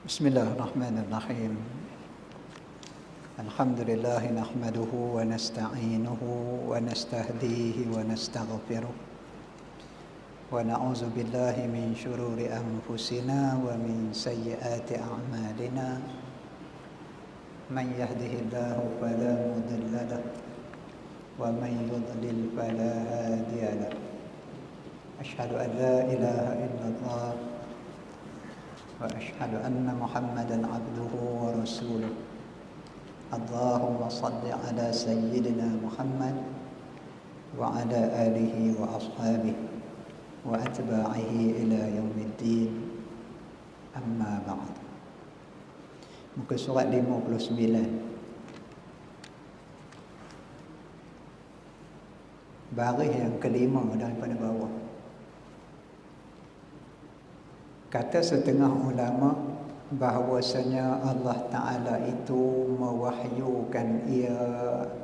Bismillahirrahmanirrahim. Alhamdulillah nahmaduhu wa nasta'inuhu wa nastahdihi wa nastaghfiruh wa na'udzu billahi min syururi anfusina wa min sayyiati a'malina. Man yahdihillahu fala mudilla lahu wa man yudlil fala hadiya lahu. Asyhadu an la ilaha illallah wa asyhadu anna Muhammadan abduhu wa rasuluh. Allahumma salli ala sayyidina Muhammad wa ala alihi wa ashabihi wa atba'ihi ila yaumiddin. Amma ba'd. Muka surat 59. Baris yang kelima daripada bawah. Kata setengah ulama bahawasanya Allah Ta'ala itu mewahyukan ia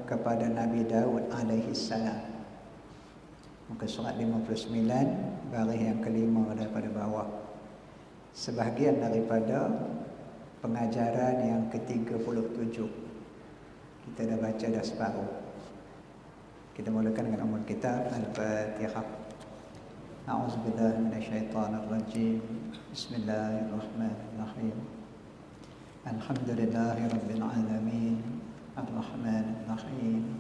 kepada Nabi Daud alaihi salam. Muka surat 59, baris yang kelima daripada bawah. Sebahagian daripada pengajaran yang ke-37. Kita dah baca dah separuh. Kita mulakan dengan umul kitab Al-Fatihah. A'udzubillahi minasyaitonirrajim. Bismillahirrahmanirrahim. Alhamdulillahi rabbil alamin. Arrahmanirrahim.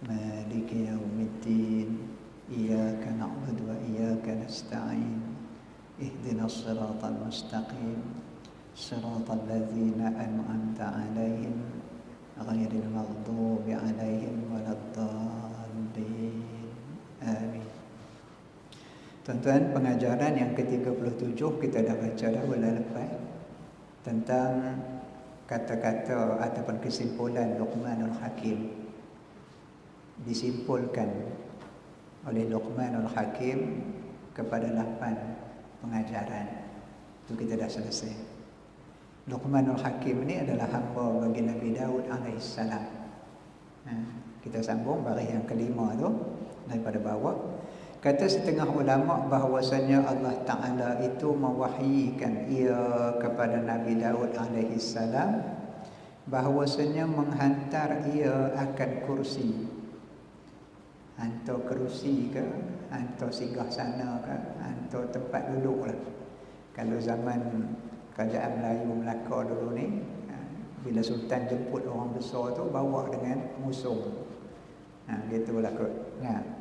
Maliki yaumiddin. Iyyaka na'budu wa iyyaka nasta'in. Ihdinas siratal mustaqim. Siratal ladzina an'amta 'alaihim ghairil maghdubi 'alaihim waladdallin. Amin. Tuan-tuan, pengajaran yang ke-37 kita dah baca dah bulan lepas tentang kata-kata ataupun kesimpulan Luqmanul Hakim. Disimpulkan oleh Luqmanul Hakim kepada 8 pengajaran. Itu kita dah selesai. Luqmanul Hakim ni adalah hamba bagi Nabi Daud alaihissalam. Kita sambung baris yang kelima tu daripada bawah. Kata setengah ulama bahawasanya Allah Ta'ala itu mewahyikan ia kepada Nabi Daud alaihi salam bahawasanya menghantar ia akan kursi. Hantar kerusi ke, hantar singgah sana ke, hantar tempat duduk lah. Kalau zaman kerajaan Melayu Melaka dulu ni, bila Sultan jemput orang besar tu, bawa dengan musuh. Gitulah kot.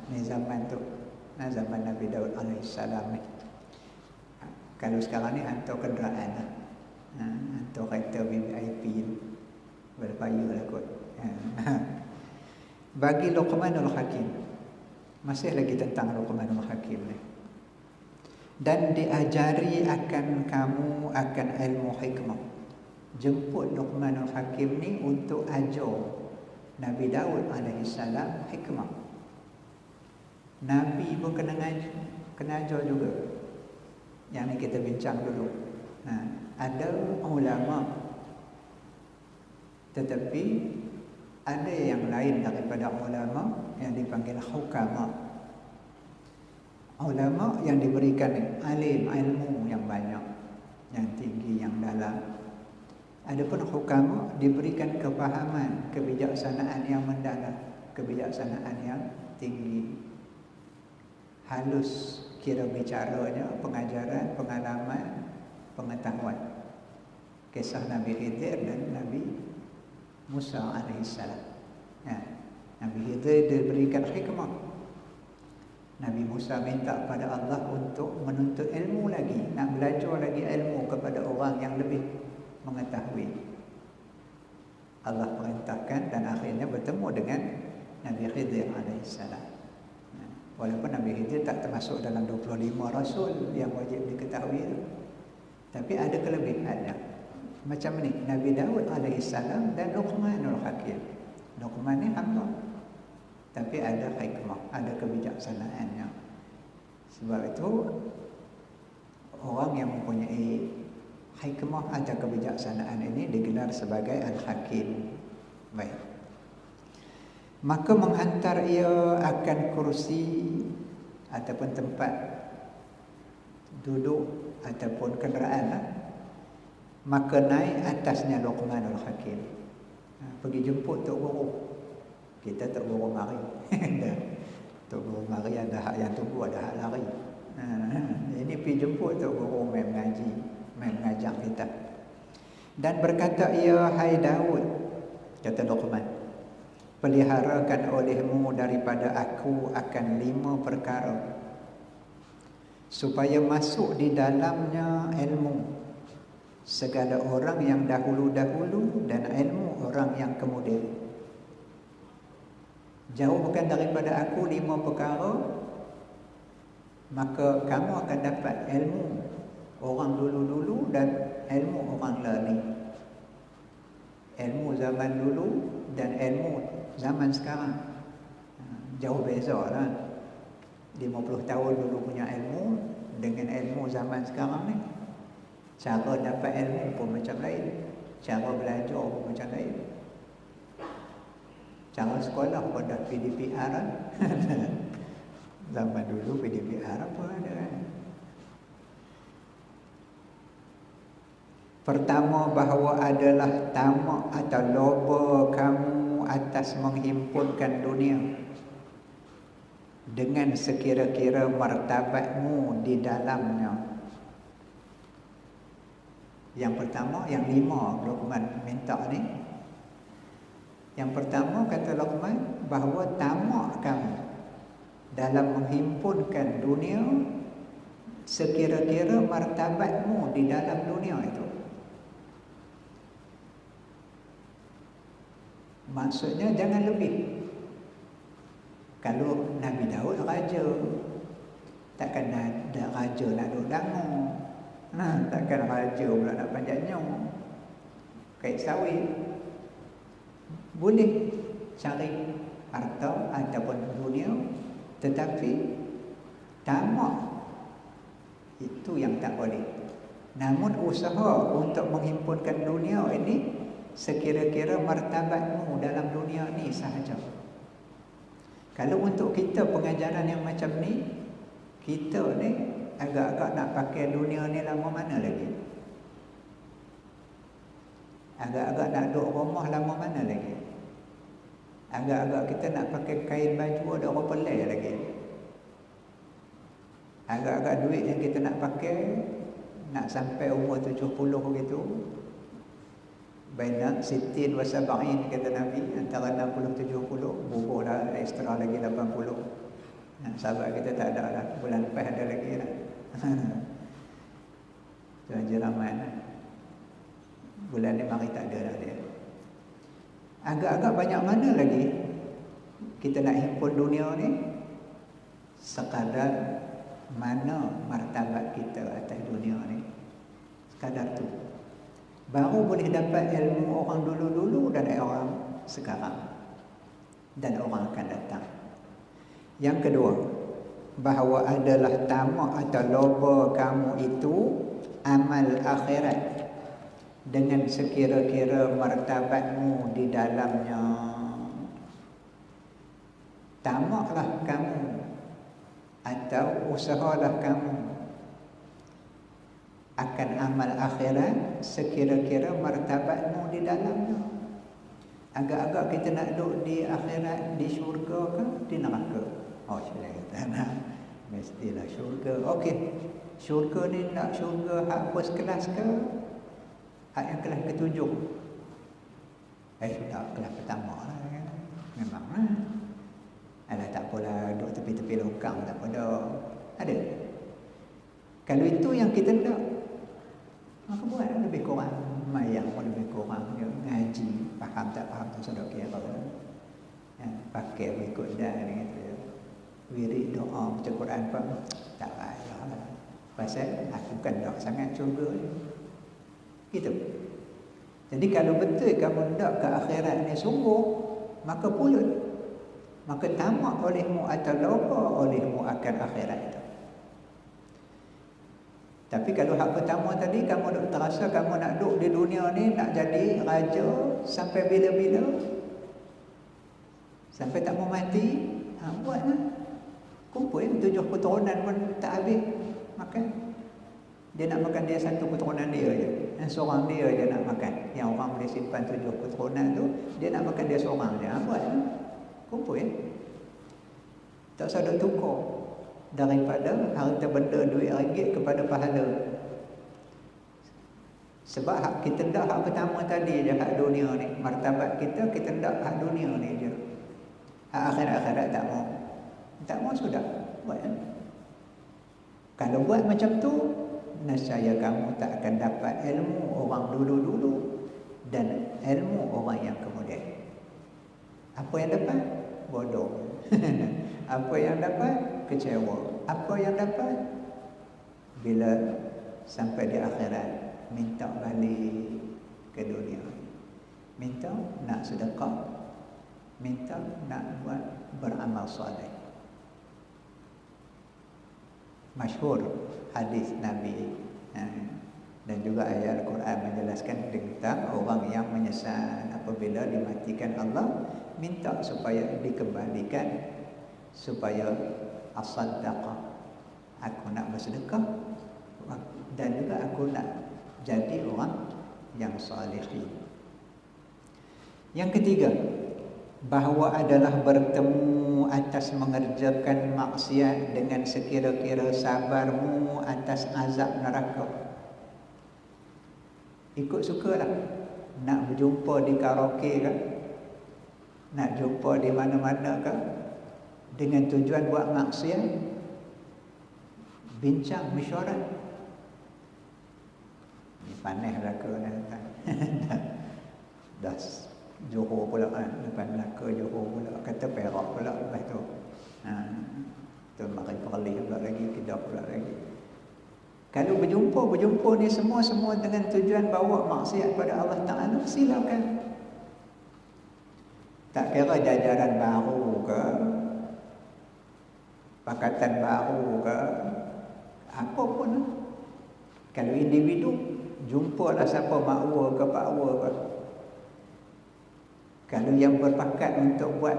Ni zaman tu. Zaman Nabi Daud alaihissalam ni. Kalau sekarang ni hantar kenderaan lah. Hantar kereta VIP berpayah lah kot. Bagi Luqmanul Hakim, masih lagi tentang Luqmanul Hakim ni. Dan diajari akan kamu akan ilmu hikmah. Jemput Luqmanul Hakim ni untuk ajar Nabi Daud alaihissalam hikmah. Nabi pun kena ajar juga. Yang ni kita bincang dulu. Ada ulama, tetapi ada yang lain daripada ulama yang dipanggil hukama. Ulama yang diberikan alim, ilmu yang banyak, yang tinggi, yang dalam. Adapun hukama diberikan kefahaman, kebijaksanaan yang mendalam, kebijaksanaan yang tinggi. Halus kira bicaranya, pengajaran, pengalaman, pengetahuan. Kisah Nabi Khidir dan Nabi Musa alaihissalam. Nabi Khidir diberikan hikmah. Nabi Musa minta pada Allah untuk menuntut ilmu lagi, nak belajar lagi ilmu kepada orang yang lebih mengetahui. Allah perintahkan dan akhirnya bertemu dengan Nabi Khidir alaihissalam. Walaupun Nabi Khidir tak termasuk dalam 25 Rasul yang wajib diketahui itu, tapi ada kelebihannya. Macam ni, Nabi Daud alaihissalam dan Luqmanul Hakim. Luqman ni hamba, tapi ada hikmah, ada kebijaksanaannya. Sebab itu orang yang mempunyai hikmah atau kebijaksanaan ini digelar sebagai Al-Hakim. Baik. Maka menghantar ia akan kursi ataupun tempat duduk ataupun kenderaan maka naik atasnya Luqmanul Hakim. Pergi jemput Tok Guru. Kita Tok Guru mari. Tok Guru mari ada hak yang tunggu, ada hak lari. Ini pergi jemput Tok Guru main mengaji, main mengajar kita. Dan berkata ia, hai Daud, kata Luqman, peliharakan olehmu daripada aku akan 5 perkara, supaya masuk di dalamnya ilmu segala orang yang dahulu-dahulu dan ilmu orang yang kemudian. Jauhkan daripada aku 5 perkara, maka kamu akan dapat ilmu orang dulu-dulu dan ilmu orang lain. Ilmu zaman dulu dan ilmu zaman sekarang jauh beza lah. 50 tahun dulu punya ilmu dengan ilmu zaman sekarang ni, cara dapat ilmu pun macam lain, cara belajar pun macam lain. Cara sekolah pun dah PDPR lah. Zaman dulu PDPR apa ada kan. Pertama, bahawa adalah tamak atau loba kamu atas menghimpunkan dunia dengan sekira-kira martabatmu di dalamnya. Yang pertama, yang 5 Luqman minta ni. Yang pertama kata Luqman, bahawa tamak kamu dalam menghimpunkan dunia sekira-kira martabatmu di dalam dunia itu. Maksudnya jangan lebih. Kalau Nabi Daud raja, takkan ada raja nak duduk dangu. Takkan raja pula nak panjat nyong, kait sawit. Boleh cari harta ataupun dunia, tetapi tamak itu yang tak boleh. Namun usaha untuk menghimpunkan dunia ini sekira-kira martabatmu dalam dunia ni sahaja. Kalau untuk kita pengajaran yang macam ni, kita ni agak-agak nak pakai dunia ni lama mana lagi? Agak-agak nak duduk rumah lama mana lagi? Agak-agak kita nak pakai kain baju ada berapa lay lagi? Agak-agak duit yang kita nak pakai nak sampai umur 70 begitu. Baina sitin wa sab'in kata Nabi, antara 60-70, bubuhlah ekstra lagi 80. Sahabat kita tak ada lah, bulan lepas ada lagi lah. Tuan Jeraman, bulan ni mari tak ada lah dia. Agak-agak banyak mana lagi kita nak himpun dunia ni? Sekadar mana martabat kita atas dunia ni, sekadar tu. Baru boleh dapat ilmu orang dulu-dulu dan orang sekarang dan orang akan datang. Yang kedua, bahawa adalah tamak atau loba kamu itu amal akhirat dengan sekira-kira martabatmu di dalamnya. Tamaklah kamu atau usahalah kamu akan amal akhirat sekira-kira martabatmu di dalamnya. Agak-agak kita nak duduk di akhirat, di syurga ke di neraka? Oh, saya kata nak mestilah syurga. Okey, syurga ni nak syurga hak first class ke hak yang kelas ke-7? Sudah kelas pertama lah kan? Memang lah. Alah, tak apalah, duduk tepi-tepi longkang tak apa dah. Ada. Kalau itu yang kita nak, maka buat lebih kurang. Mayang pun lebih kurang. Dia ngaji, faham tak faham tu sudah kira ya, pakai berikut dah ni kata. Wirid doa baca Quran pun tak payah lah. Pasal aku kan dah sangat syurga ni. Gitu. Jadi kalau betul kamu nak ke akhirat ni sungguh, maka pulut, maka tamak olehmu atau loba olehmu akan akhirat itu. Tapi kalau hak pertama tadi, kamu duk terasa kamu nak duduk di dunia ni, nak jadi raja sampai bila-bila, sampai tak mau mati, buatlah. Kumpul 7 keturunan pun tak habis makan. Dia nak makan dia satu keturunan dia je. seorang dia je nak makan. Yang orang boleh simpan 7 keturunan tu, dia nak makan dia seorang je. Buat lah. Kumpul ya. Tak usah duk tukar daripada harta benda duit ringgit kepada pahala. Sebab hak kita dah hak pertama tadi je, hak dunia ni. Martabat kita dah hak dunia ni je. Hak akhirat tak mau. Tak mau sudah. Buat kan? Kalau buat macam tu, nescaya kamu tak akan dapat ilmu orang dulu-dulu dan ilmu orang yang kemudian. Apa yang dapat? Bodoh. Apa yang dapat? Kecewa. Apa yang dapat? Bila sampai di akhirat, minta balik ke dunia. Minta nak sedekah, minta nak buat beramal soleh. Masyhur hadis Nabi dan juga ayat Al-Quran menjelaskan tentang orang yang menyesal apabila dimatikan Allah, minta supaya dikembalikan, supaya as-sadaqah, aku nak bersedekah dan juga aku nak jadi orang yang salihin. Yang ketiga, bahawa adalah bertemu atas mengerjakan maksiat dengan sekira-kira sabarmu atas azab neraka. Ikut sukalah. Nak berjumpa di karaoke ke, nak jumpa di mana-mana ke, dengan tujuan buat maksiat, bincang mesyuarat. Ni panas neraka dah Johor pula kan, depan Melaka Johor pula, kata Perak pula lepas tu. Tu mari perli pula lagi, Kedah pula lagi. Kalau berjumpa ni semua dengan tujuan bawa maksiat pada Allah Ta'ala, silakan. Tak kira jajaran baru ke, pakatan baru ke, apa pun. Kalau individu, jumpalah siapa makwa ke pakwa ke. Kalau yang berpakat untuk buat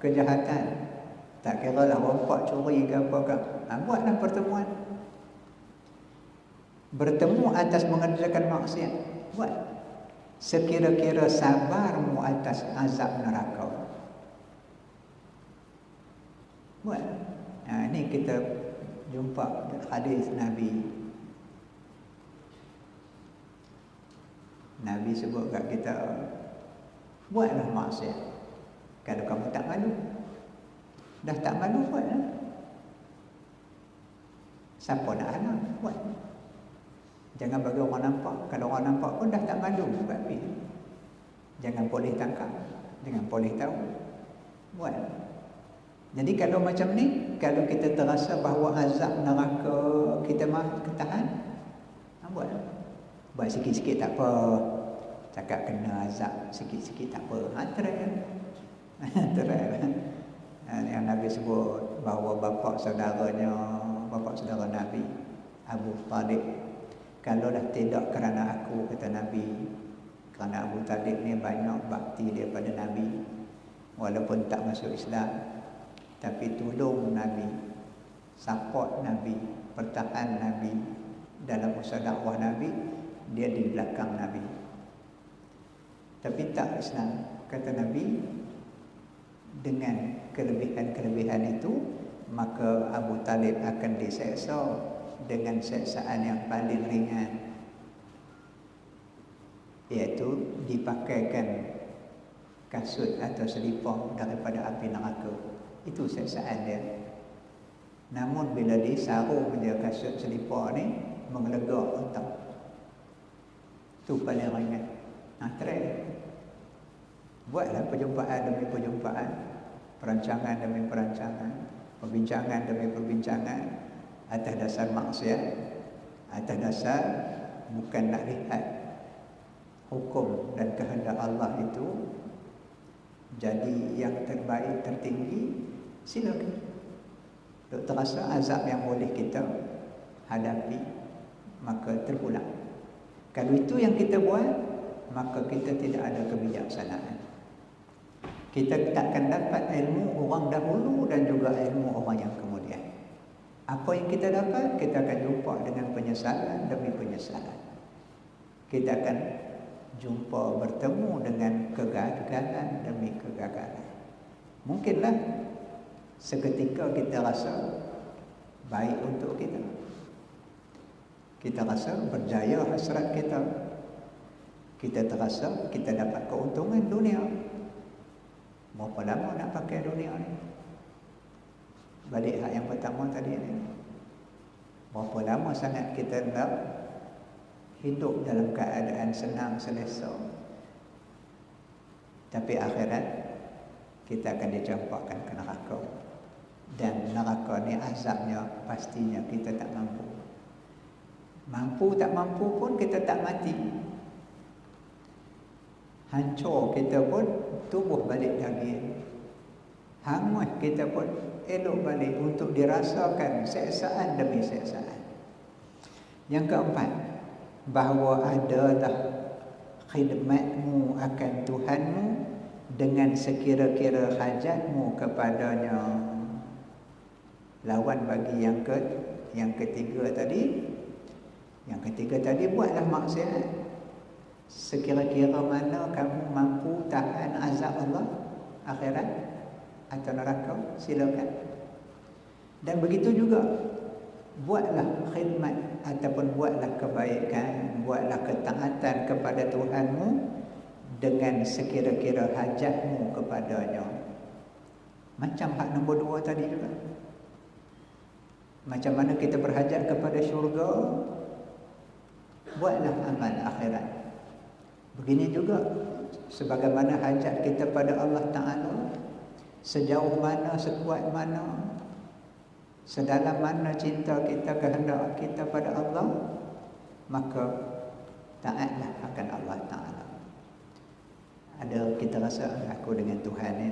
kejahatan, tak kira lah rompak, curi ke apa ke, buatlah pertemuan. Bertemu atas mengerjakan maksiat, buat. Sekira-kira sabarmu atas azab neraka, buat. Ini kita jumpa hadis Nabi. Nabi sebut kat kita, buatlah maksiat. Kalau kamu tak malu, dah tak malu, buatlah. Siapa nak halang, buat. Jangan bagi orang nampak. Kalau orang nampak pun dah tak malu, tapi jangan boleh tangkap, jangan boleh tahu, buat. Jadi kalau macam ni, kalau kita terasa bahawa azab neraka kita mahu ketahan, buat. Buat sikit-sikit tak apa. Cakap kena azab sikit-sikit tak apa. Try. Yang Nabi sebut bahawa bapa saudara Nabi, Abu Talib, kalau dah tidak kerana aku, kata Nabi, kerana Abu Talib ni banyak bakti dia pada Nabi, walaupun tak masuk Islam, tapi tolong Nabi, support Nabi, pertahan Nabi dalam usaha dakwah Nabi, dia di belakang Nabi. Tapi tak Islam, kata Nabi, dengan kelebihan-kelebihan itu, maka Abu Talib akan diseksa dengan seksaan yang paling ringan, iaitu dipakaikan kasut atau selipar daripada api neraka. Itu seksaan dia. Namun bila disarung dia kasut selipar ni, mengelegak otak. Itu paling ringan. Try. Buatlah perjumpaan demi perjumpaan, perancangan demi perancangan, perbincangan demi perbincangan, atas dasar maksiat, atas dasar bukan nak lihat hukum dan kehendak Allah itu jadi yang terbaik, tertinggi, silakan. Duk terasa azab yang boleh kita hadapi, maka terpulang. Kalau itu yang kita buat, maka kita tidak ada kebijaksanaan. Kita takkan dapat ilmu orang dahulu dan juga ilmu orang yang kemudian. Apa yang kita dapat, kita akan jumpa dengan penyesalan demi penyesalan. kita akan jumpa bertemu dengan kegagalan demi kegagalan. Mungkinlah seketika kita rasa baik untuk kita. Kita rasa berjaya hasrat kita. Kita terasa kita dapat keuntungan dunia. Berapa lama nak pakai dunia ni? Balik hak yang pertama tadi ni. Berapa lama sangat kita nak hidup dalam keadaan senang selesa. Tapi akhirat kita akan dicampakkan ke neraka. Dan neraka ni azabnya pastinya kita tak mampu. Mampu tak mampu pun kita tak mati. Hancur kita pun tubuh balik daging. Hangus kita pun elok balik untuk dirasakan seksaan demi seksaan. Yang keempat, bahawa adalah khidmatmu akan Tuhanmu dengan sekira-kira hajatmu kepadanya. Lawan bagi yang ketiga tadi. Yang ketiga tadi, buatlah maksiat sekira-kira mana kamu mampu tahan azab Allah akhirat atau neraka, silakan. Dan begitu juga, buatlah khidmat ataupun buatlah kebaikan, buatlah ketaatan kepada Tuhanmu dengan sekira-kira hajatmu kepadanya. Macam hak nombor 2 tadi juga. Macam mana kita berhajat kepada syurga, buatlah amal akhirat. Begini juga sebagaimana hajat kita pada Allah Ta'ala, sejauh mana, sekuat mana, sedalam mana cinta kita, kehendak kita pada Allah, maka taatlah akan Allah Ta'ala. Ada kita rasa aku dengan Tuhan ni,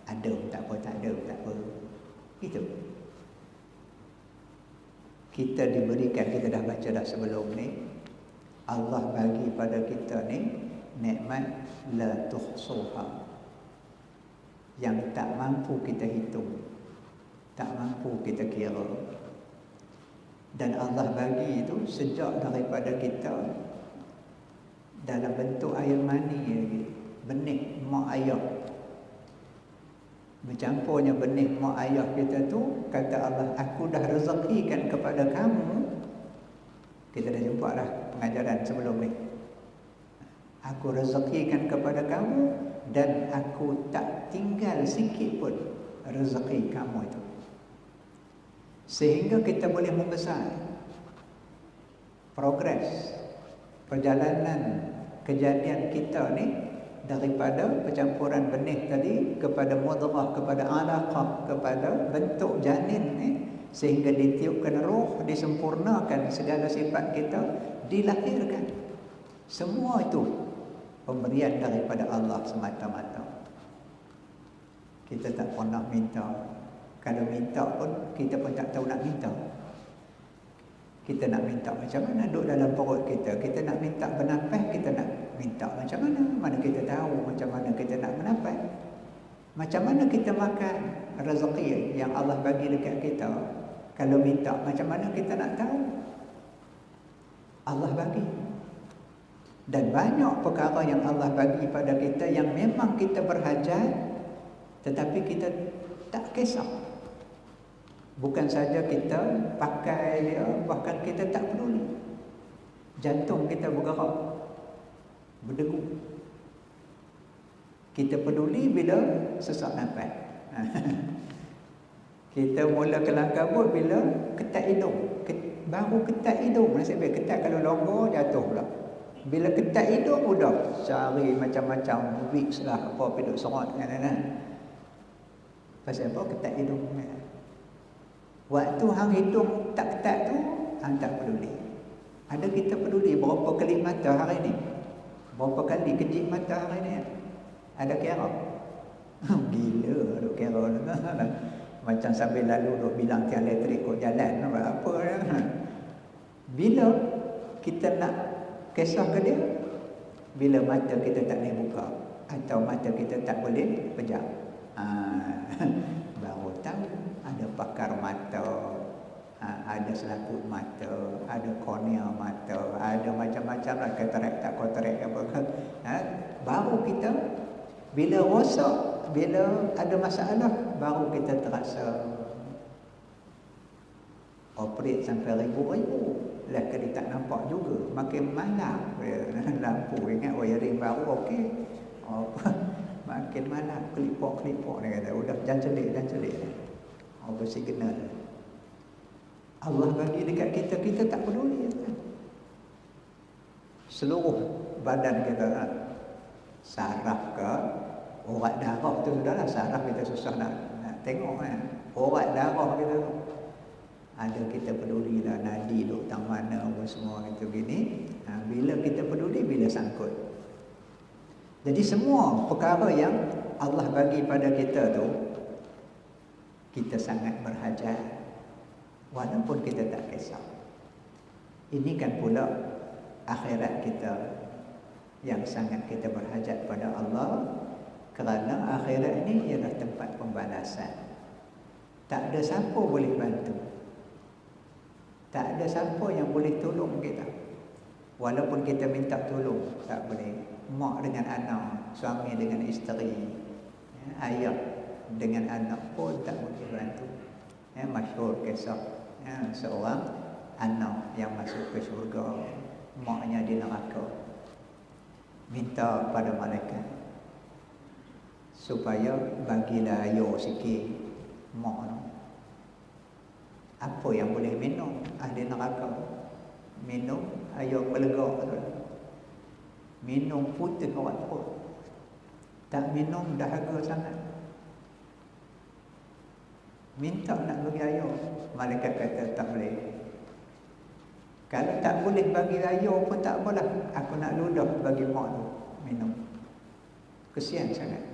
ada tak apa, tak ada tak apa. Itu kita diberikan, kita dah baca dah sebelum ni, Allah bagi pada kita ni nikmat la tuhsuha, yang tak mampu kita hitung, tak mampu kita kira. Dan Allah bagi itu sejak daripada kita dalam bentuk air mani lagi, benih mak ayah. Bercampurnya benih mak ayah kita tu, kata Allah, aku dah rezekikan kepada kamu. Kita dah jumpa dah pengajaran sebelum ni. Aku rezekikan kepada kamu dan aku tak tinggal sikit pun rezeki kamu itu. Sehingga kita boleh membesar. Progres perjalanan kejadian kita ni daripada percampuran benih tadi kepada mudrah, kepada alaqah, kepada bentuk janin ni, sehingga ditiupkan roh, disempurnakan segala sifat kita, dilahirkan. Semua itu pemberian daripada Allah semata-mata. Kita tak pernah minta. Kalau minta pun, kita pun tak tahu nak minta. Kita nak minta macam mana duduk dalam perut kita. Kita nak minta bernafas, kita nak minta macam mana. Mana kita tahu macam mana kita nak bernafas. Macam mana kita makan rezeki yang Allah bagi dekat kita. Kalau minta, macam mana kita nak tahu? Allah bagi. Dan banyak perkara yang Allah bagi pada kita yang memang kita berhajat, tetapi kita tak kisah. Bukan saja kita pakai dia, bahkan kita tak peduli. Jantung kita bergerak, berdegup. Kita peduli bila sesak nafas. Kita mula kelang kabut bila ketat hidung. Baru ketat hidung, nasib baik ketat, kalau longgar jatuh pula. Bila ketat hidung udah cari macam-macam Vicks lah, apa peduk serot kan. Pasal apa ketat hidung? Waktu hang hidung tak ketat tu, hang tak peduli. Ada kita peduli berapa kali mata hari ni? Berapa kali kejip mata hari ni? Ada kira? Gila duk kira. Macam sambil lalu duk bilang tiang elektrik kot jalan apa ya. Bila kita nak kisah ke dia, bila mata kita tak boleh buka atau mata kita tak boleh pejam, baru tahu ada pakar mata Ada selaput mata, ada kornea mata, ada macam-macam lah, katarak tak katarak apa ke. Baru kita bila rosak, bila ada masalah, baru kita terasa operate sampai ribu-ribu. Lah dia tak nampak juga, makin malam lampu, ingat wiring baru okey. Makin malam kelipok-kelipok dia kata, udah jangan celik. Bersignal. Allah bagi dekat kita, kita tak peduli. Seluruh badan kita, saraf ke, urat darah tu sudahlah, saraf kita susah nak tengok kan. Urat darah kita tu, ada kita peduli lah, nadi duk tang mana apa semua gitu gini. Bila kita peduli, bila sangkut. Jadi semua perkara yang Allah bagi pada kita tu, kita sangat berhajat, walaupun kita tak kisah. Ini kan pula akhirat kita yang sangat kita berhajat pada Allah, kerana akhirat ini ialah tempat pembalasan. Tak ada siapa boleh bantu, tak ada siapa yang boleh tolong kita. Walaupun kita minta tolong, tak boleh. Mak dengan anak, suami dengan isteri, ayah dengan anak pun tak boleh bantu. Masyhur kisah seorang anak yang masuk ke syurga, maknya di neraka, minta pada malaikat supaya bagilah air sikit mak tu. Apa yang boleh minum ahli neraka? Minum air pelegak tu, minum putih awak perut, tak minum dahaga sangat. Minta nak bagi air, malaikat kata tak boleh. Kalau tak boleh bagi air pun tak apalah, aku nak ludah bagi mak tu minum. Kesian sangat.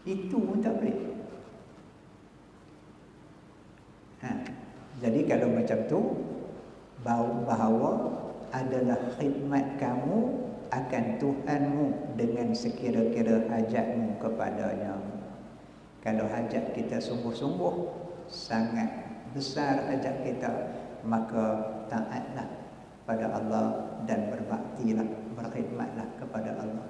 Itu pun tak boleh. Jadi kalau macam tu, bahawa adalah khidmat kamu akan Tuhanmu dengan sekira-kira hajatmu kepadanya. Kalau hajat kita sungguh-sungguh, sangat besar hajat kita, maka taatlah pada Allah dan berbaktilah, berkhidmatlah kepada Allah.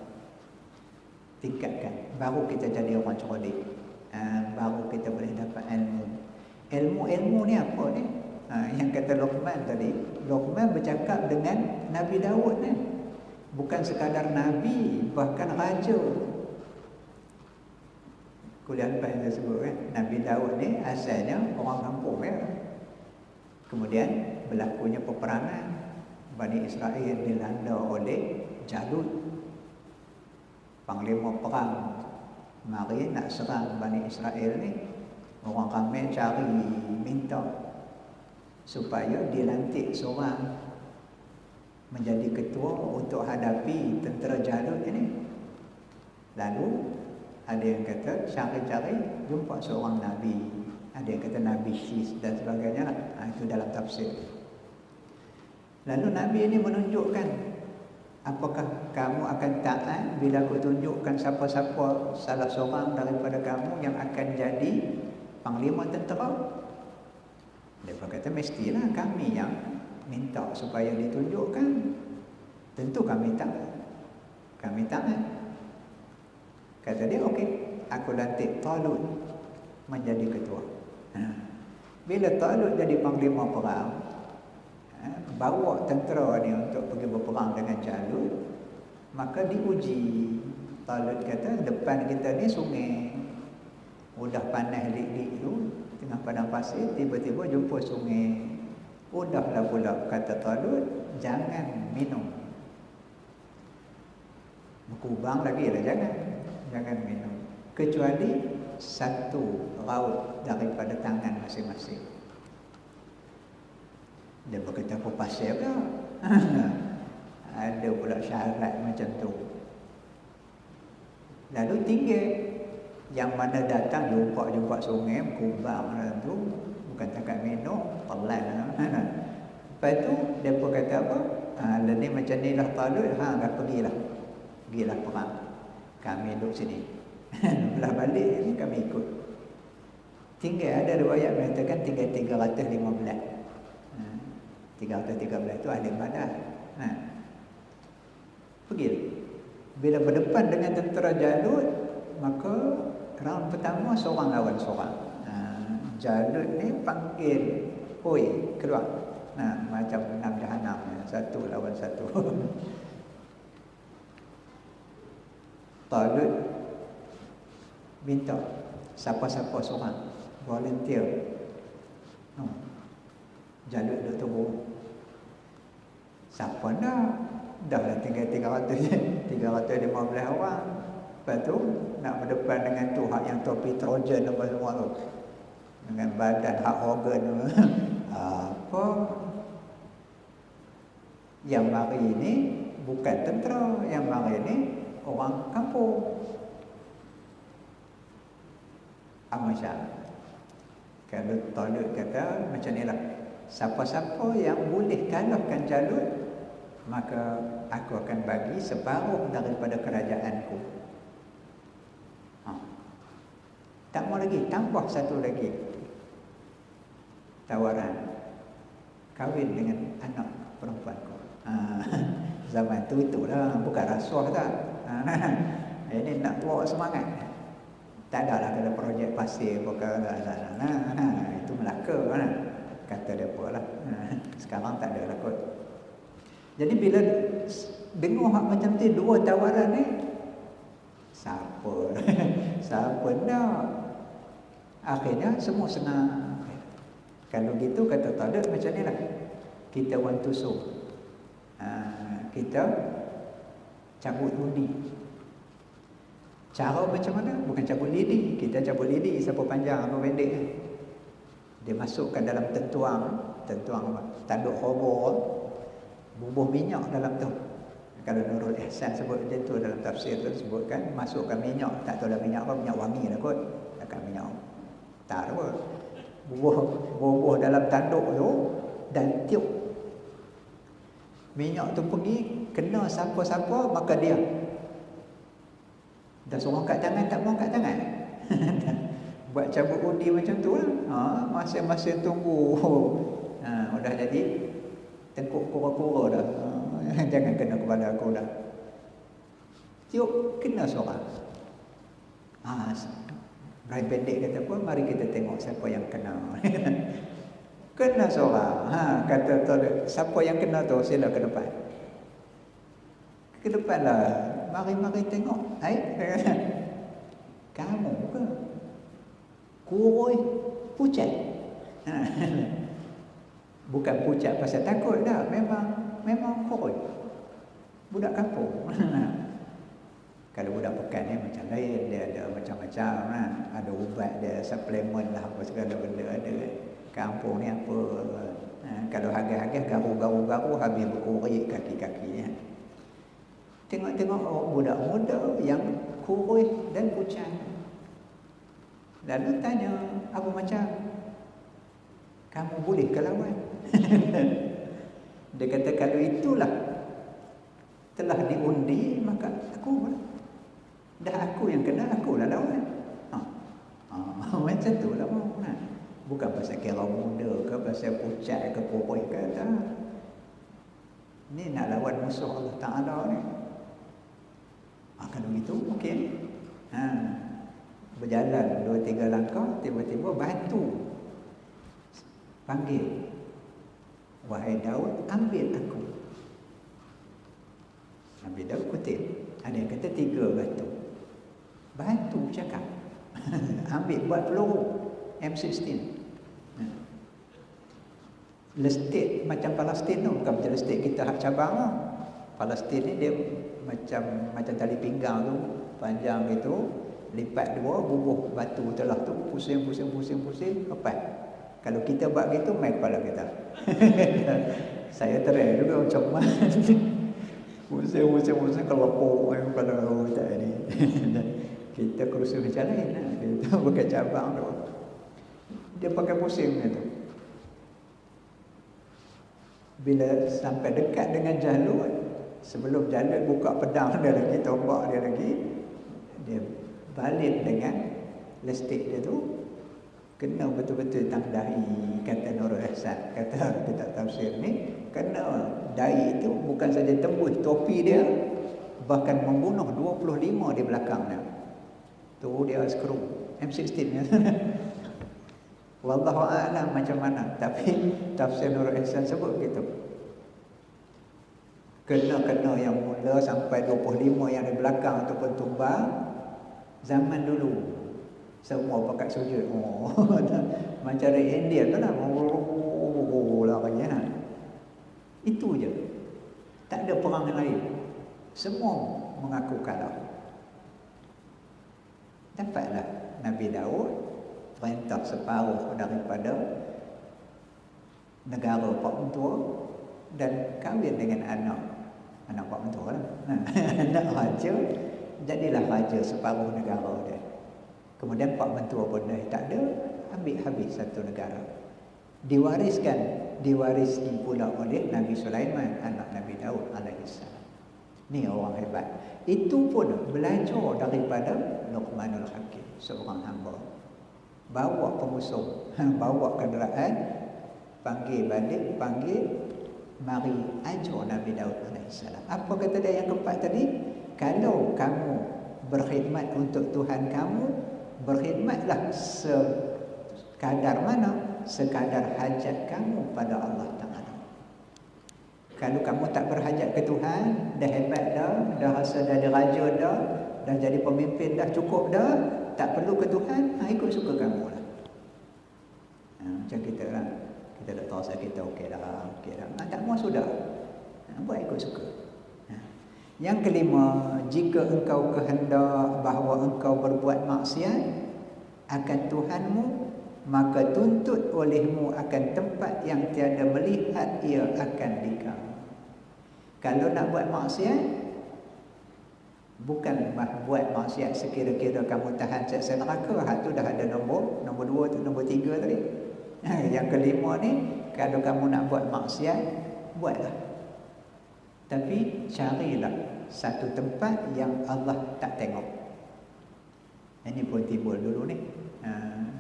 Tingkatkan, baru kita jadi orang cerdik, baru kita boleh dapat ilmu. Ilmu ni apa ni? Yang kata Luqman tadi, Luqman bercakap dengan Nabi Daud ni. Bukan sekadar Nabi, bahkan raja. Kuliah lepas yang saya sebut kan, Nabi Daud ni asalnya orang kampung ya. Kemudian berlakunya peperangan, Bani Israel dilanda oleh Jalut, panglima perang. Mari nak serang Bani Israel ni, orang ramai cari, minta supaya dilantik seorang menjadi ketua untuk hadapi tentera Jalut ini. Lalu ada yang kata cari-cari jumpa seorang Nabi, ada yang kata Nabi Syis dan sebagainya lah. Itu dalam tafsir. Lalu Nabi ini menunjukkan, apakah kamu akan taat bila aku tunjukkan siapa-siapa salah seorang daripada kamu yang akan jadi panglima tentera? Dia berkata, mestilah kami yang minta supaya ditunjukkan. Tentu kami taat. Kami taat. Kata dia, okey, aku lantik Talut menjadi ketua. Bila Talut jadi panglima perang, bawa tentera ni untuk pergi berperang dengan Jalut, maka diuji. Talut kata, depan kita ni sungai, udah panas lik-lik tu, tengah padang pasir, tiba-tiba jumpa sungai. Udahlah pula, kata Talut, jangan minum. Berkubang lagi lah, jangan minum, kecuali satu raut daripada tangan masing-masing. Dia berkata, apa pasal ke? Ada pula syarat macam tu. Lalu tinggal, yang mana datang jumpa sungai, berkubang dalam tu, bukan takat minum, pelan. Lepas tu, dia pun kata apa? Ni macam ni lah Talut, dah pergilah perang. Kami duduk sini. Belah balik ni kami ikut. Tinggal ada riwayat mengatakan tinggal 315. 313 itu ahli Badar. Pergi. Bila berdepan dengan tentera Jalut, maka round pertama seorang lawan seorang. Jalut ni panggil, "Hoi, keluar." Macam 6 jahanam, satu lawan satu. Talut minta siapa-siapa seorang volunteer. Jalut duk turun. Siapa nak? Dah lah tinggal 315 orang. Lepas tu nak berdepan dengan tu hak yang topi Trojan apa semua tu. Dengan badan hak organ tu. Apa? Yang mari ni bukan tentera, yang mari ni orang kampung. Macam kalau Talut kata macam ni lah, siapa-siapa yang boleh kalahkan Jalut, maka aku akan bagi separuh daripada kerajaanku. Tak mau lagi, tambah satu lagi tawaran, kahwin dengan anak perempuanku. Zaman tu itulah, bukan rasuah tak. Ini nak bawa semangat. Tak ada lah kalau projek pasir bukan itu Melaka kata dia apa lah. Sekarang tak ada lah kot. Jadi bila dengar hak macam tu, dua tawaran ni, siapa nak? Akhirnya semua senang. Kalau gitu kata Talut macam ni lah, kita want to show, kita cabut undi. Cara macam mana? Bukan cabut lidi. Kita cabut lidi siapa panjang apa pendek. Dia masukkan dalam tentuang apa? Tanduk khobor, bubuh minyak dalam tu. Kalau Nurul Ihsan sebut dia tu dalam tafsir tu sebutkan masukkan minyak, tak tahu dah minyak apa, minyak wangi lah kot. Takkan minyak tak apa. Bubuh dalam tanduk tu dan tiup. Minyak tu pergi kena siapa-siapa maka dia. Dah seorang kat tangan, tak mau kat tangan. Buat cabut undi macam tu lah. Masing-masing tunggu. Dah jadi tengkuk kura-kura dah. Jangan kena kepala aku dah. Tiup kena seorang. Rai pendek kata apa? Mari kita tengok siapa yang kena. Kena seorang. Kata tu, siapa yang kena tu sila ke depan. Ke depan lah. Mari tengok. Kamu ke? Kuroi pucat. Bukan pucat pasal takut dah. Memang kuroi. Budak kampung. Kalau budak pekan ni macam lain. Dia ada macam-macam. Ada ubat dia, suplemen lah, apa segala benda ada. Kampung ni apa. Kalau harga-harga garu-garu habis berkurik kaki-kaki. Tengok budak muda yang kurus dan pucat. Lalu tanya, apa macam? Kamu boleh ke lawan? Dia kata kalau itulah telah diundi, maka aku lah. Dah aku yang kena, aku lah lawan. Macam tu lah. Bukan pasal kira muda ke, pasal pucat ke, kurus ke, tak. Ni nak lawan musuh Allah Ta'ala ni. Kalau gitu mungkin berjalan 2-3 langkah, tiba-tiba batu panggil, wahai Daud, ambil aku. Nabi Daud kutip. Ada yang kata 3 batu. Batu cakap ambil buat peluru M16. Lestik macam Palestin tu, bukan macam lestik kita hak cabang lah. Palestin ni dia macam tali pinggang tu, panjang gitu, lipat 2, bubuh batu telah tu, pusing, lepas. Kalau kita buat gitu, main kepala kita. Saya try juga macam mana. Pusing, kelepuk main kepala kita ni. Kita kerusi macam lain lah. Kita bukan cabang tu. Dia pakai pusing gitu. Bila sampai dekat dengan Jalut, sebelum Jalut buka pedang dia lagi, tombak dia lagi, dia balik dengan lestik dia tu, Kena betul-betul tangdahi kata Nurul Ihsan. Kata kitab tafsir ni, kena dai itu bukan saja tembus topi dia, bahkan membunuh 25 di belakangnya. Tu dia skru M16 nya. Wallahu a'lam macam mana, tapi tafsir Nurul Ihsan sebut begitu. Kena-kena yang mula sampai 25 yang di belakang ataupun tumbang. Zaman dulu semua pakai sujud. Oh, macam dari India tu lah. Lah, itu je. Tak ada perang lain. Semua mengaku kalah. Dapatlah Nabi Daud perintah separuh daripada negara Pak Mentua dan kahwin dengan anak Pak Mentua lah. Anak raja, jadilah raja separuh negara dia. Kemudian Pak Mentua pun dah tak ada, ambil habis satu negara. Diwarisi pula oleh Nabi Sulaiman, anak Nabi Daud alaihissalam. Ni orang hebat. Itu pun belajar daripada Luqmanul Hakim, seorang hamba. Bawa pemusuh, bawa kenderaan, panggil balik, mari ajar Nabi Daud alaihissalam. Apa kata dia yang keempat tadi? Kalau kamu berkhidmat untuk Tuhan kamu, berkhidmatlah sekadar mana? Sekadar hajat kamu pada Allah Ta'ala. Kalau kamu tak berhajat ke Tuhan, dah hebat dah rasa dah ada raja dah jadi pemimpin dah, cukup dah, tak perlu ke Tuhan, ikut suka kamu lah. Macam kita lah, kita dah tahu saya kita okey dah. Tak mau sudah, buat ikut suka. Yang kelima, jika engkau kehendak bahawa engkau berbuat maksiat akan Tuhanmu, maka tuntut olehmu akan tempat yang tiada melihat ia akan dikau. Kalau nak buat maksiat, bukan buat maksiat sekira-kira kamu tahan seksa neraka. Tu dah ada nombor 2 tu, nombor 3 tadi. Yang kelima ni, kalau kamu nak buat maksiat, buatlah. Tapi carilah satu tempat yang Allah tak tengok. Ini pun timbul dulu ni.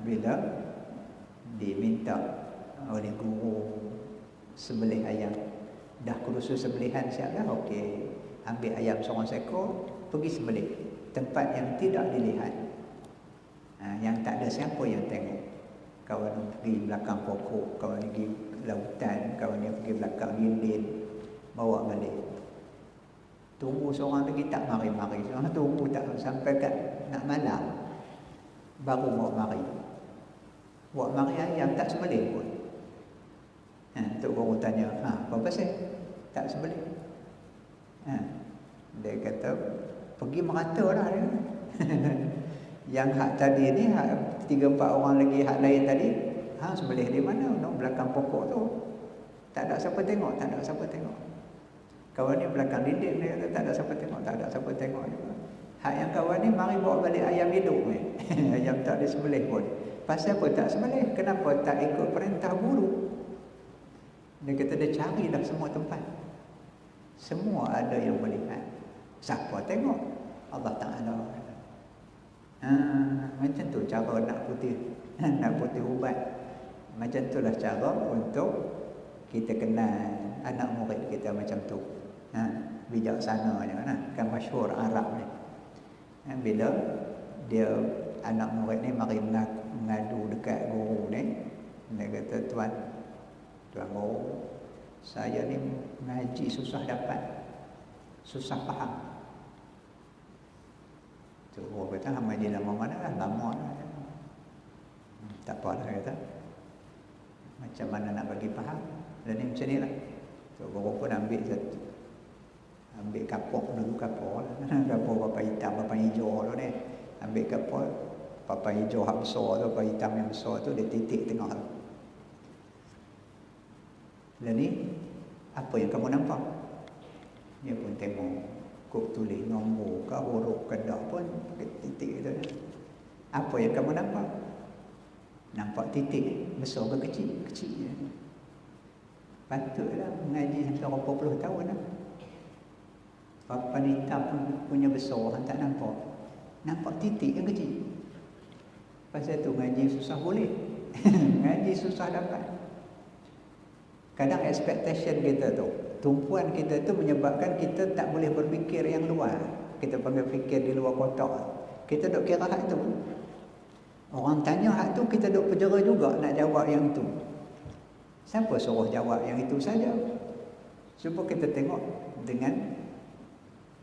Bila diminta oleh guru sembelih ayam, dah kursus sembelihan siap dah, okey, ambil ayam seorang seekor, pergi sembelih tempat yang tidak dilihat, yang tak ada siapa yang tengok. Kawan pergi belakang pokok, kawan pergi lautan, kawan pergi belakang dinding, bawa balik. Tunggu seorang lagi tak mari-mari, seorang tunggu tak sampai kat nak malam, baru bawa mari. Bawa mari ayam tak sembelih pun. Tok guru tanya, apa pasal tak sembelih? Dia kata, pergi merata lah dia. Yang hak tadi ni, hak 3-4 orang lagi hak lain tadi, sembelih di mana? No, belakang pokok tu. Tak ada siapa tengok, tak ada siapa tengok. Kawan ni belakang dinding, dia kata tak ada siapa tengok, tak ada siapa tengok juga. Hak yang kawan ni mari bawa balik ayam hidup ni. Ayam tak disembelih pun. Pasal apa tak sembelih? Kenapa tak ikut perintah guru? Dia kata dia carilah semua tempat. Semua ada yang melihat. Siapa tengok? Allah Ta'ala. Macam tu cara nak putih ubat. Macam itulah cara untuk kita kenal anak murid kita macam tu. Bijaksana kan masyhur Arab ni. Bila dia anak murid ni mari mengadu dekat guru ni, dia kata, tuan guru, saya ni ngaji susah dapat, susah faham. Tu guru kata, ngaji lama mana lah, lama lah. Tak apa lah, kata, macam mana nak bagi faham. Dan ni macam ni lah. Tu guru pun ambil kapok dulu, kapok berapa hitam, berapa hijau tu ni. Ambil kapok, berapa hijau hak besar tu, berapa hitam yang besar tu, dia titik tengah tu. Dan ni, apa yang kamu nampak? Dia pun tengok, kok tulis nombor ke huruf ke dak pun pakai titik tu. Apa yang kamu nampak? Nampak titik besar ke kecil? Kecil je. Patutlah mengaji sampai berapa puluh tahun lah. Papan hitam pun punya besar, tak nampak. Nampak titik yang kecil. Pasal tu ngaji susah boleh. Ngaji susah dapat. Kadang expectation kita tu, tumpuan kita tu menyebabkan kita tak boleh berfikir yang luar. Kita panggil fikir di luar kotak. Kita duk kira hak tu. Orang tanya hak tu, kita duk penjara juga nak jawab yang tu. Siapa suruh jawab yang itu saja? Cuba kita tengok dengan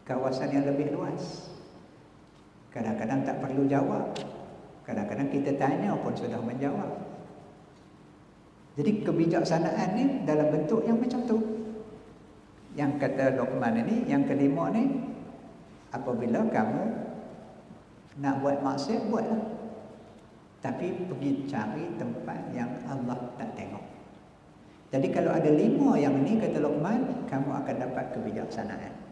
kawasan yang lebih luas. Kadang-kadang tak perlu jawab. Kadang-kadang kita tanya pun sudah menjawab. Jadi kebijaksanaan ni dalam bentuk yang macam tu. Yang kata Luqman ini, yang kelima ni, apabila kamu nak buat maksiat, buatlah. Tapi pergi cari tempat yang Allah tak tengok. Jadi kalau ada 5 yang ni, kata Luqman, kamu akan dapat kebijaksanaan.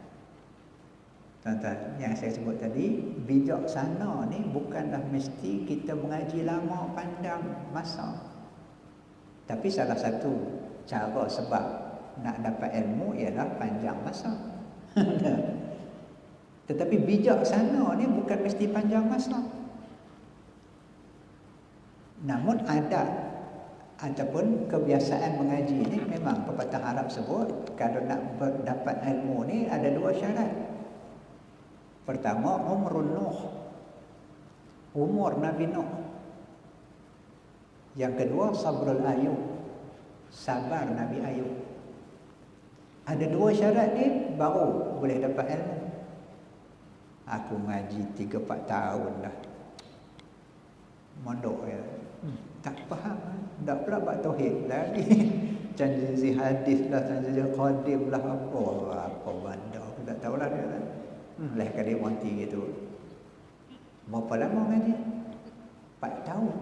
Tuan-tuan, yang saya sebut tadi, bijaksana ni bukanlah mesti kita mengaji lama, pandang, masa. Tapi salah satu cara sebab nak dapat ilmu ialah panjang masa. Tetapi bijaksana ni bukan mesti panjang masa. Namun adat ataupun kebiasaan mengaji ni, memang pepatah Arab sebut, kalau nak dapat ilmu ni ada 2 syarat. Pertama, umrun Nuh, umur Nabi Nuh. Yang kedua, sabrul Ayub, sabar Nabi Ayub. Ada 2 syarat ni baru boleh dapat ilmu. Aku ngaji 3-4 tahun dah, mondok ya, tak faham, tak pula bab tauhid lagi. Janji hadis lah, janji qadim lah, apa benda aku tak tahulah dia lah. Lah kali monti gitu. Berapa lama ngaji? 4 tahun.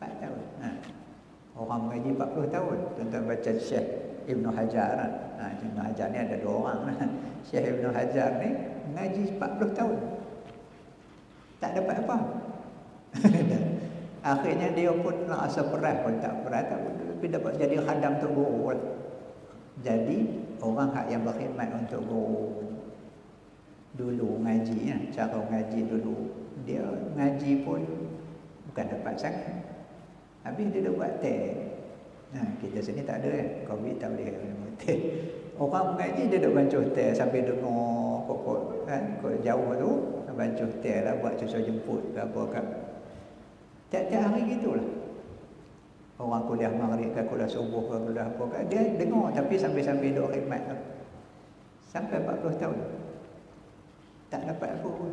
4 tahun. Orang mengaji 40 tahun. Tuan-tuan baca Syekh Ibn Hajar. Ibn Hajar ni ada 2 orang. Syekh Ibn Hajar ni ngaji 40 tahun. Tak dapat apa. Akhirnya dia pun rasa peras pun tak peras. Tapi dapat jadi khadam untuk guru. Jadi orang yang berkhidmat untuk guru. Dulu ngaji, cara ngaji dulu, dia ngaji pun bukan dapat sangat. Habis dia dah buat teh. Kita sini tak ada kan, COVID tak boleh minum teh. Orang mengaji dia dah bancuh teh sambil dengar pokok kan, kalau jauh tu bancuh teh lah, buat susah jemput ke apa kan. Tiap-tiap hari gitulah. Orang kuliah maghrib ke, kuliah subuh ke, kuliah apa kan, dia dengar tapi sambil-sambil duk khidmat tu. Sampai 40 tahun. Tak dapat apa pun.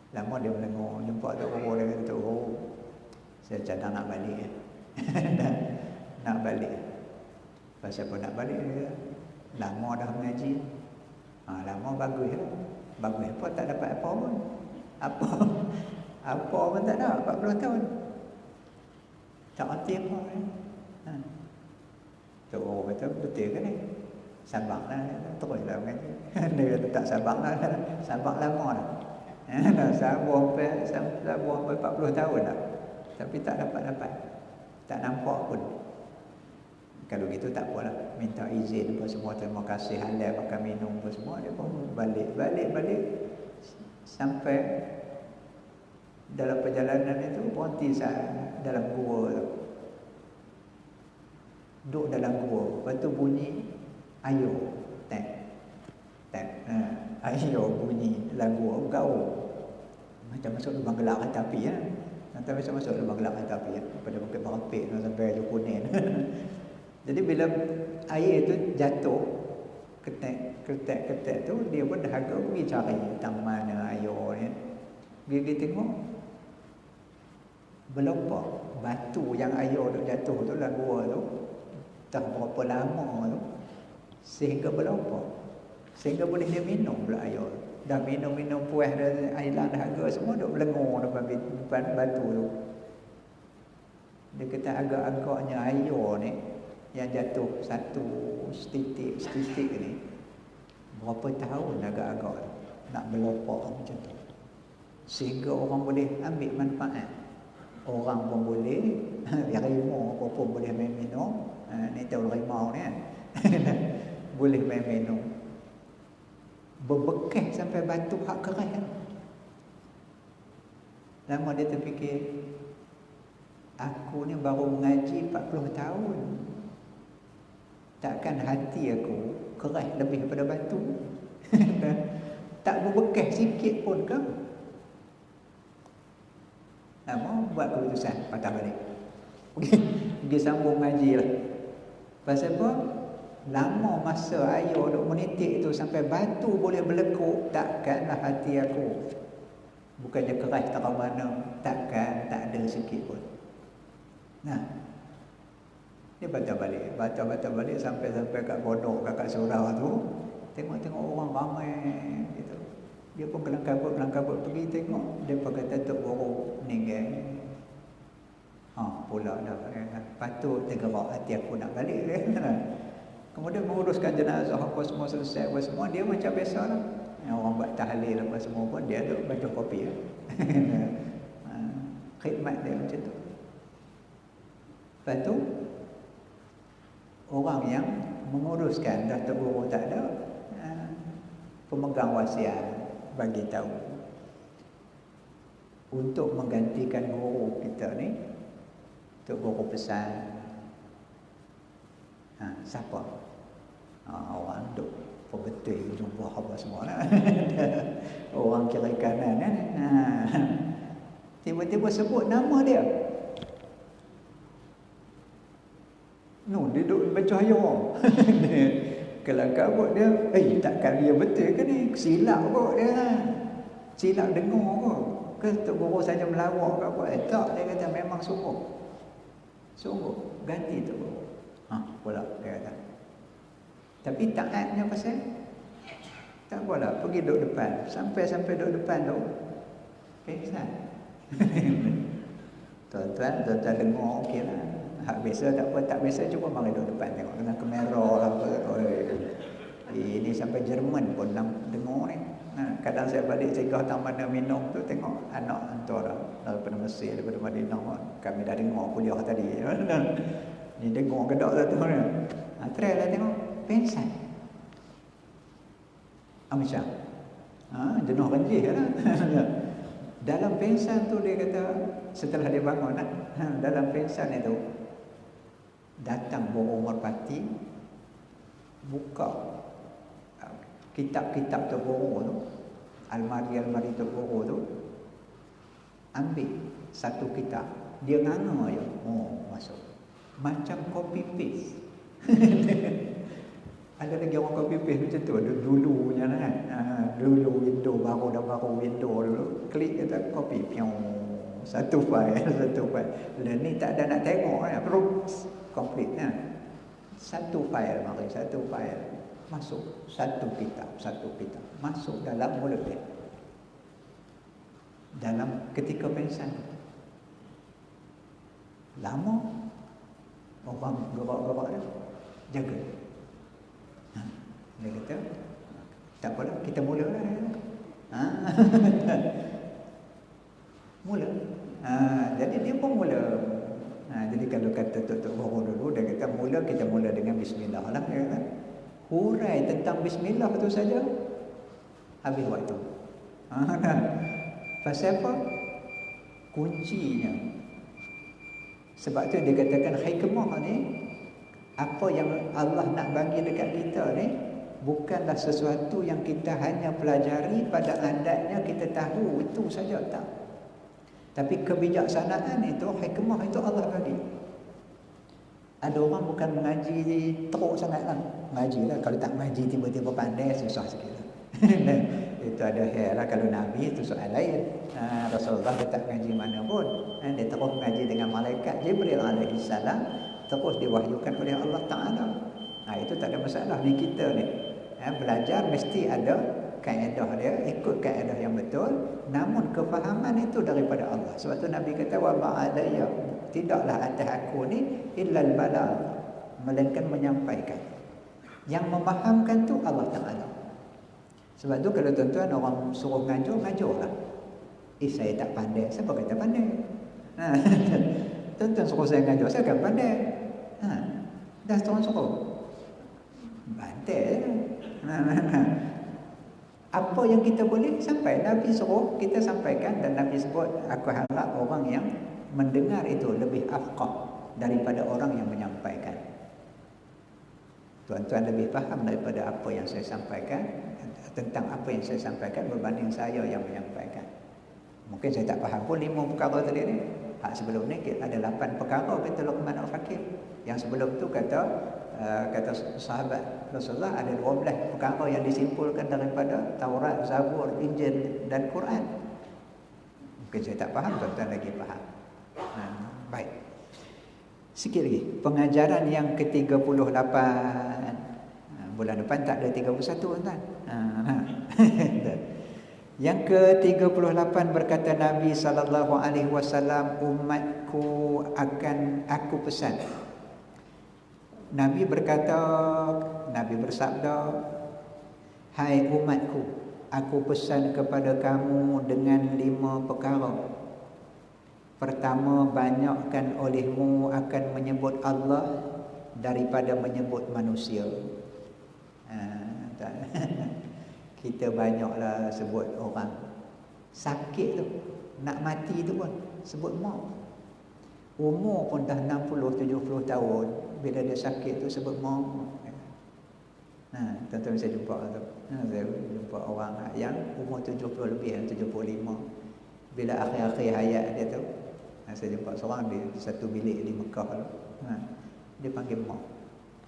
Lama dia melengok, jumpa Tok Guru, dia kata, Tok Guru, saya cadang nak balik. Nak balik. Pasal apa nak balik dia? Lama dah mengaji. Lama bagus lah. Bagus apa, tak dapat apa pun. Apa pun tak ada, 40 tahun. Tak arti apa kan? Tok Guru kata, betul kan ni? Sabarlah, teruslah mengaji. Dia kata tak sabarlah, sabar lama dah. Dah sabar sampai 40 tahun dah. Tapi tak dapat. Tak nampak pun. Kalau gitu tak apalah, minta izin apa semua, terima kasih halal makan minum apa semua, dia pun balik. Sampai dalam perjalanan itu berhenti dalam gua tu. Duduk dalam gua, lepas tu bunyi ayo, tak, ayo bunyi lagu gaul. Macam masuk lubang gelap hantar api ya. Nanti masuk lubang gelap hantar api ya. Pada Bukit Berapik sampai Aju Kunin. Jadi bila air tu jatuh, ketek tu, dia pun dahaga pergi cari tang mana air ni. Pergi tengok, berapa batu yang air tu jatuh tu lah gua tu. Tak berapa lama tu. Sehingga boleh dia minum pula air. Dah minum puas dah, air dahaga semua duk melengur depan batu tu. Dia kata agak-agaknya air ni yang jatuh satu setitik ni berapa tahun agak-agak nak melopak macam tu. Sehingga orang boleh ambil manfaat. Orang pun boleh, harimau pun boleh main minum. Ni tahu harimau ni kan. Boleh main minum. Berbekas sampai batu hak keras. Lama dia terfikir, aku ni baru mengaji 40 tahun. Takkan hati aku keras lebih daripada batu? Tak berbekas sikit pun ke? Nama buat keputusan, patah balik. Pergi sambung ngaji lah. Pasal apa? Lama masa ayah duk menitik tu sampai batu boleh berlekuk. Takkanlah hati aku bukannya keras tak mana, takkan tak ada sikit pun. Nah, dia baca balik sampai kat pondok, kat surau tu, tengok orang ramai gitu. Dia pun kelang kabut pergi tengok, dia kata Tok Guru meninggal. Pula dah. Patut tergerak hati aku nak balik. Kemudian menguruskan jenazah apa semua selesai, apa semua dia macam biasa lah. Orang buat tahlil apa semua pun dia duk baca kopi lah. Khidmat dia macam tu. Lepas tu orang yang menguruskan dah Tok Guru tak ada, pemegang wasiat bagi tahu untuk menggantikan guru kita ni, Tok Guru pesan, siapa? Orang duk perbetul jumpa apa semua lah. Orang kiri kanan kan. Tiba-tiba sebut nama dia. Dia duduk bercahaya. Kelang kabut dia, takkan dia betul ke ni? Silap kot dia lah. Silap dengar kot. Ke Tok Guru saja melawak ke apa? Tak, dia kata memang sungguh. Sungguh, ganti Tok Guru. Pula dia kata. Tapi taatnya pasal tak apalah, pergi duduk depan. Sampai duduk depan tu, pengsan. Tuan-tuan dengar okey lah. Hak biasa tak apa, tak biasa cuba mari duduk depan tengok kena kamera lah apa. Ini sampai Jerman pun dengar ni. Kadang saya balik singgah taman minum tu tengok anak hantar daripada Mesir, daripada Madinah. Kami dah dengar kuliah tadi. Ni dengar kedak satu ni. Try lah tengok pensan. Macam jenuh ranjih lah. Dalam pensan tu dia kata setelah dia bangun dalam pensan itu datang Guru Merpati buka kitab-kitab Tok Guru tu, almari Tok Guru tu, ambil satu kitab, dia nganga je, masuk macam copy paste. Ada lagi orang copy paste macam tu, ada dulu punya kan. Dulu window baru window dulu, klik kata copy, satu file. Lah ni tak ada nak tengok kan, complete kan. Satu file masuk, satu kitab masuk dalam mulut dia. Dalam ketika pensan lama orang gerak-gerak dia jaga. Dia kata tak apalah, kita mula lah. Mula. Jadi dia pun mula. Jadi kalau kata Tok Guru dulu, dia kata kita mula dengan bismillah lah. Dia kata, hurai tentang bismillah tu saja habis waktu. Pasal apa? Kuncinya. Sebab tu dia katakan hikmah ni, apa yang Allah nak bagi dekat kita ni bukanlah sesuatu yang kita hanya pelajari pada adatnya kita tahu itu saja, tak. Tapi kebijaksanaan itu, hikmah itu Allah bagi. Ada orang bukan mengaji teruk sangat lah. Mengaji lah, kalau tak mengaji tiba-tiba pandai, susah sikit lah. Itu ada hal lah. Kalau Nabi itu soal lain. Rasulullah dia tak mengaji mana pun. Dia terus mengaji dengan malaikat Jibril alaihi salam, terus diwahyukan oleh Allah Ta'ala. Itu tak ada masalah. Ni kita ni belajar mesti ada kaedah dia, ikut kaedah yang betul. Namun kefahaman itu daripada Allah. Sebab tu Nabi kata wa ma'alayya, tidaklah atas aku ni illal balagh, melainkan menyampaikan. Yang memahamkan tu Allah Ta'ala. Sebab tu kalau tuan-tuan orang suruh ngajarlah. Saya tak pandai. Siapa kata pandai? Tuan-tuan suruh saya ngajar, saya akan pandai. Dah tuan suruh bantai. Apa yang kita boleh sampai, Nabi suruh kita sampaikan. Dan Nabi sebut, aku harap orang yang mendengar itu lebih afqah daripada orang yang menyampaikan. Tuan-tuan lebih faham daripada apa yang saya sampaikan, tentang apa yang saya sampaikan berbanding saya yang menyampaikan. Mungkin saya tak faham pun 5 perkara tadi ni. Hak sebelum ni ada 8 perkara kata Luqman Al-Hakim. Yang sebelum tu kata sahabat Rasulullah ada 12 perkara yang disimpulkan daripada Taurat, Zabur, Injil dan Quran. Mungkin saya tak faham, tuan-tuan lagi faham. Baik. Sikit lagi. Pengajaran yang ke-38. Bulan depan tak ada 31, tuan-tuan. Yang ke-38 berkata Nabi SAW, umatku akan aku pesan. Nabi bersabda, hai umatku, aku pesan kepada kamu dengan 5 perkara. Pertama, banyakkan olehmu akan menyebut Allah daripada menyebut manusia. Kita banyaklah sebut orang sakit tu, nak mati tu pun sebut maut. Umur pun dah 60-70 tahun, bila dia sakit tu sebut maut. Tuan-tuan saya jumpa tu. Saya jumpa orang yang umur 70 lebih, 75. Bila akhir-akhir hayat dia tu, saya jumpa seorang di satu bilik di Mekah tu. Dia panggil mak.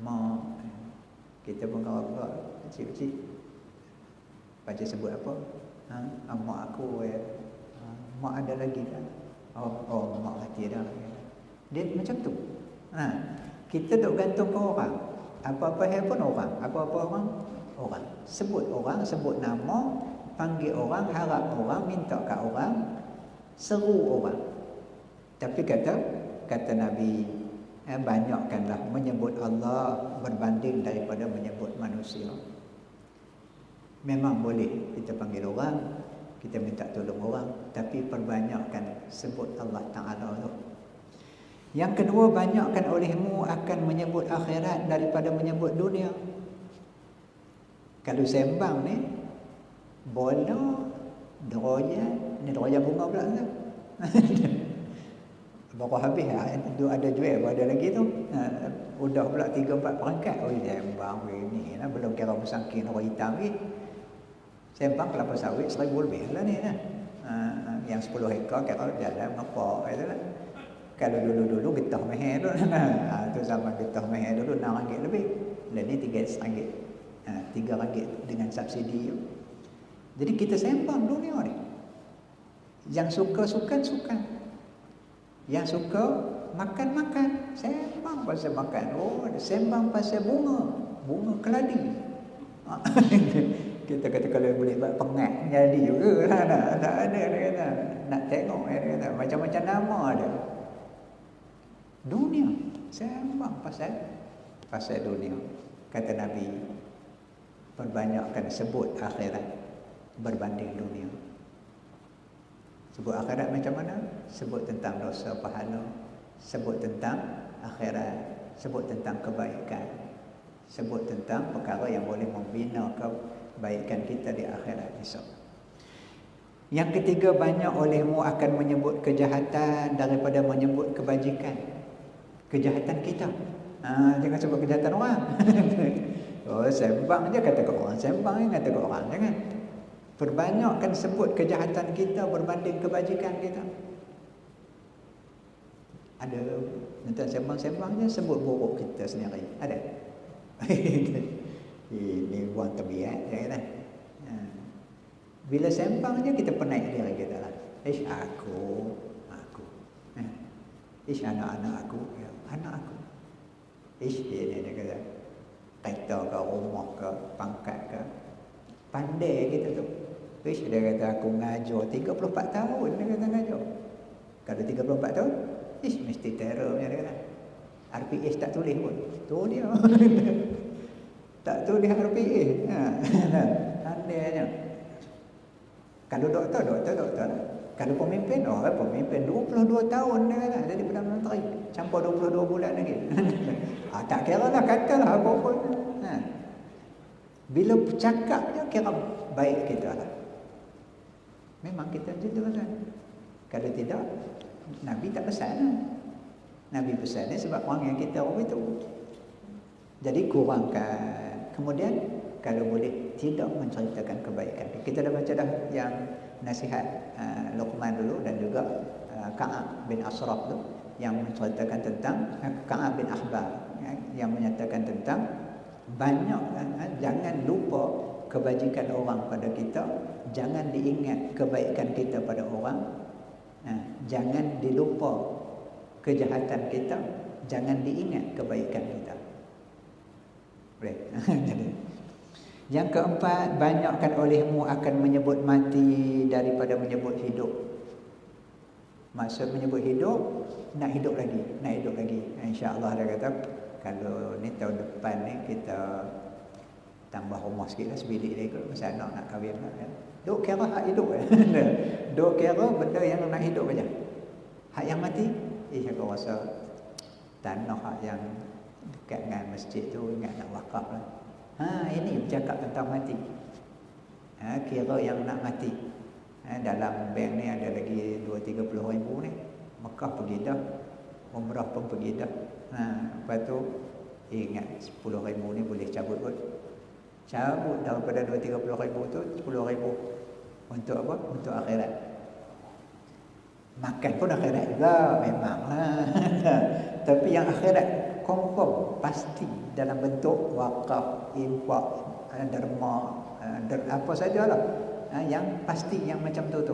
Mak. Kita pun kata kecil-kecil. Baca sebut apa? Mak aku ya. Mak ada lagi kan? Oh, mak mati dah. Dia macam tu. Kita duk gantung ke orang. Apa-apa hal pun orang. Apa-apa orang. Sebut orang, sebut nama, panggil orang, harap orang, minta kat orang, seru orang. Tapi kata Nabi, banyakkanlah menyebut Allah berbanding daripada menyebut manusia. Memang boleh kita panggil orang, kita minta tolong orang, tapi perbanyakkan sebut Allah Ta'ala tu. Yang kedua, banyakkan olehmu akan menyebut akhirat daripada menyebut dunia. Kalau sembang ni, bola, derajat, ni derajat bunga pula tu. Baru habis ada jual, ada lagi tu. Udah pula 3-4 perangkat. Oh, sembang ni lah, belum kira bersangkin orang hitam ni. Sembang kelapa sawit 1000 lebih lah ni. Yang 10 ekor kira jalan apa itu lah. Kalau dulu-dulu getah meher tu. Tu zaman getah meher dulu RM6 lebih. Dan ni RM3.5. RM3 dengan subsidi. Jadi kita sembang dunia ni. Yang suka sukan. Yang suka makan. Sembang pasal makan. Oh, sembang pasal bunga keladi. Kita kata kalau boleh buat pengat jadi juga lah. Nak tengok macam-macam nama ada. Dunia. Sembang pasal dunia. Kata Nabi, perbanyakkan sebut akhirat berbanding dunia. Sebut akhirat macam mana? Sebut tentang dosa pahala, sebut tentang akhirat, sebut tentang kebaikan, sebut tentang perkara yang boleh membina kebaikan kita di akhirat esok. Yang ketiga, banyak olehmu akan menyebut kejahatan daripada menyebut kebajikan. Kejahatan kita. Jangan sebut kejahatan orang. Oh, sembang je kata ke orang, sembang je kata ke orang, jangan. Perbanyakkan sebut kejahatan kita berbanding kebajikan kita. Ada nanti sembang-sembang je sebut buruk kita sendiri. Ada. Ini buang terbiat je kan. Bila sembang je kita penaik diri kita lah. Aku. Anak-anak aku, anak aku. Dia kata kereta ke, rumah ke, pangkat ke. Pandai kita tu. Dia kata aku ngajar 34 tahun, dia kata ngajar. Kalau 34 tahun, mesti terror dia kata. RPS tak tulis pun. Tu dia. Tak tulis RPS. Pandainya. Kalau doktor. Kalau pemimpin, pemimpin 22 tahun dia kata jadi Perdana Menteri. Campur 22 bulan lagi. Tak kira lah, katalah apa-apa. Bila bercakap je kira baik kita lah. Memang kita macam tu kan. Kalau tidak, Nabi tak pesan lah. Nabi pesan ni sebab orang yang kita orang itu. Jadi kurangkan. Kemudian kalau boleh tidak menceritakan kebaikan. Kita dah baca dah yang nasihat Luqman dulu dan juga Ka'ab bin Ashraf tu yang menceritakan tentang Ka'ab bin Ahbar yang menyatakan tentang banyak jangan lupa kebajikan orang pada kita, jangan diingat kebaikan kita pada orang, jangan dilupa kejahatan kita, jangan diingat kebaikan kita. Boleh. Yang keempat, banyakkan olehmu akan menyebut mati daripada menyebut hidup. Maksud menyebut hidup, nak hidup lagi, nak hidup lagi. InsyaAllah dia kata, kalau ni tahun depan ni kita tambah rumah sikit lah, sebilik lagi kot, pasal anak nak kahwin lah. Duk kira hak hidup lah. Duk kira benda yang nak hidup aja. Hak yang mati, aku rasa tanah hak yang dekat dengan masjid tu ingat nak wakaf lah. Ini bercakap tentang mati. Kira yang nak mati. Dalam bank ni ada lagi 2-30 ribu ni. Mekah pergi dah, umrah pun pergi dah. Lepas tu ingat 10 ribu ni boleh cabut pun. Cabut daripada 2-30 ribu tu 10 ribu. Untuk apa? Untuk akhirat. Makan pun akhirat juga, memanglah. Tapi yang akhirat confirm, pasti dalam bentuk wakaf, infak, derma, apa sajalah. Yang pasti yang macam tu.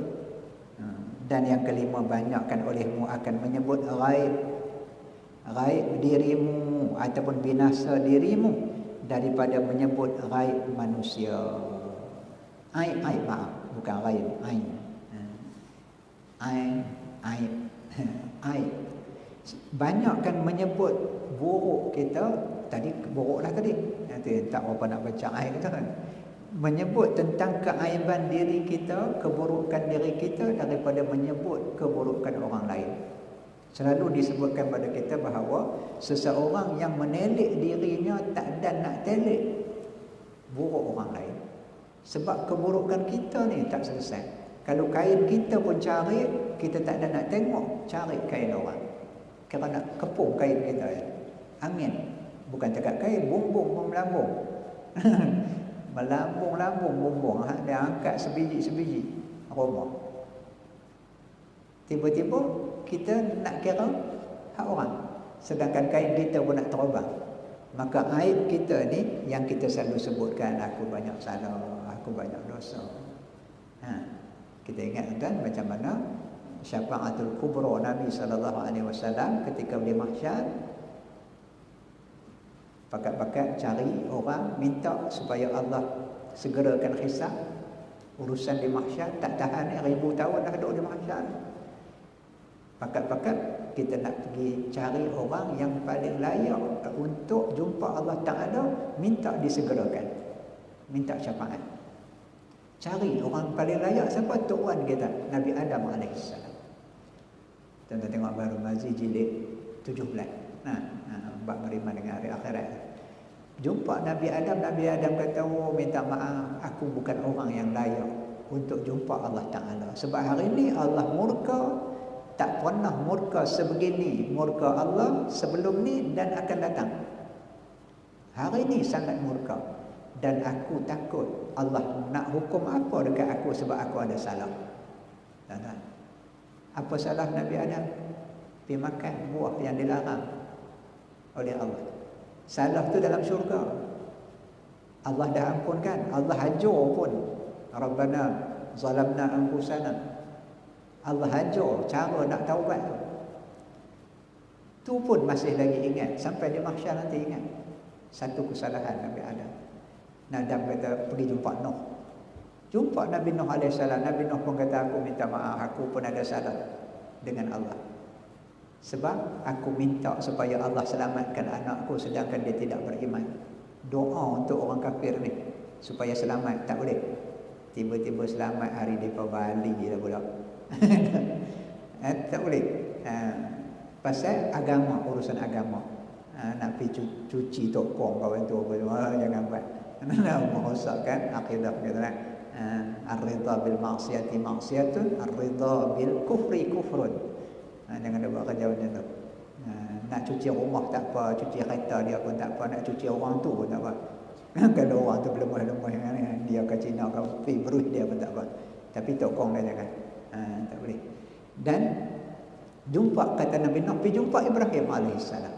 Dan yang kelima, banyakkan olehmu akan menyebut ghaib. Ghaib dirimu ataupun binasa dirimu daripada menyebut ghaib manusia. Aib, maaf, bukan ghaib, aib. Aib. Banyakkan menyebut buruk kita. Tadi buruklah tadi. Nanti tak apa nak baca aib kita kan. Menyebut tentang keaiban diri kita, keburukan diri kita daripada menyebut keburukan orang lain. Selalu disebutkan pada kita bahawa seseorang yang menelik dirinya tak ada nak telik buruk orang lain. Sebab keburukan kita ni tak selesai. Kalau kain kita pun cari, kita tak ada nak tengok, cari kain orang. Kerana nak kepung kain kita. Angin. Bukan cakap kain, bumbung pun melambung. Melambung-lambung bumbung. Dia angkat sebiji-sebiji rumah. Tiba-tiba kita nak kira hak orang. Sedangkan kain kita pun nak terbang. Maka aib kita ni yang kita selalu sebutkan, aku banyak salah, aku banyak dosa. Kita ingat kan macam mana syafaatul kubra Nabi SAW ketika di mahsyar, pakat-pakat cari orang minta supaya Allah segerakan hisab. Urusan di mahsyar tak tahan 1000 tahun dah duduk di mahsyar. Pakat-pakat kita nak pergi cari orang yang paling layak untuk jumpa Allah Ta'ala, minta disegerakan, minta syafaat. Cari orang paling layak siapa? Tuan kita, Nabi Adam AS. Tuan-tuan tengok baru Mazi jilid 17. Bab beriman dengan hari akhirat. Jumpa Nabi Adam kata, minta maaf, aku bukan orang yang layak untuk jumpa Allah Ta'ala. Sebab hari ini Allah murka, tak pernah murka sebegini murka Allah sebelum ni dan akan datang. Hari ini sangat murka. Dan aku takut Allah nak hukum apa dekat aku sebab aku ada salah. Tuan-tuan, apa salah Nabi Adam? Pergi makan buah yang dilarang oleh Allah. Salah tu dalam syurga. Allah dah ampunkan. Allah hajar pun. Rabbana zalamna anfusana. Allah hajar cara nak taubat tu. Tu pun masih lagi ingat. Sampai di mahsyar nanti ingat. Satu kesalahan Nabi Adam. Adam kata pergi jumpa Nuh. Jumpa Nabi Nuh AS. Nabi Nuh pun kata, aku minta maaf, aku pun ada salah dengan Allah. Sebab aku minta supaya Allah selamatkan anakku sedangkan dia tidak beriman. Doa untuk orang kafir ni supaya selamat, tak boleh. Tiba-tiba selamat hari depa Bali lah pula. Tak boleh. Pasal agama, urusan agama. Nak pergi cuci tokong kawan tu apa, jangan buat. Merosakkan akidah kita kan. Ar-ridha bil ma'siyati ma'siyatun, ar-ridha bil kufri kufrun. Jangan dia buat kerja macam tu. Nak cuci rumah tak apa, cuci kereta dia pun tak apa, nak cuci orang tu pun tak apa. Kalau orang tu lemah-lemah dia ke Cina ke pergi berus dia pun tak apa. Tapi tokong dia jangan. Tak boleh. Dan jumpa kata Nabi Nuh, pergi jumpa Ibrahim alaihissalam.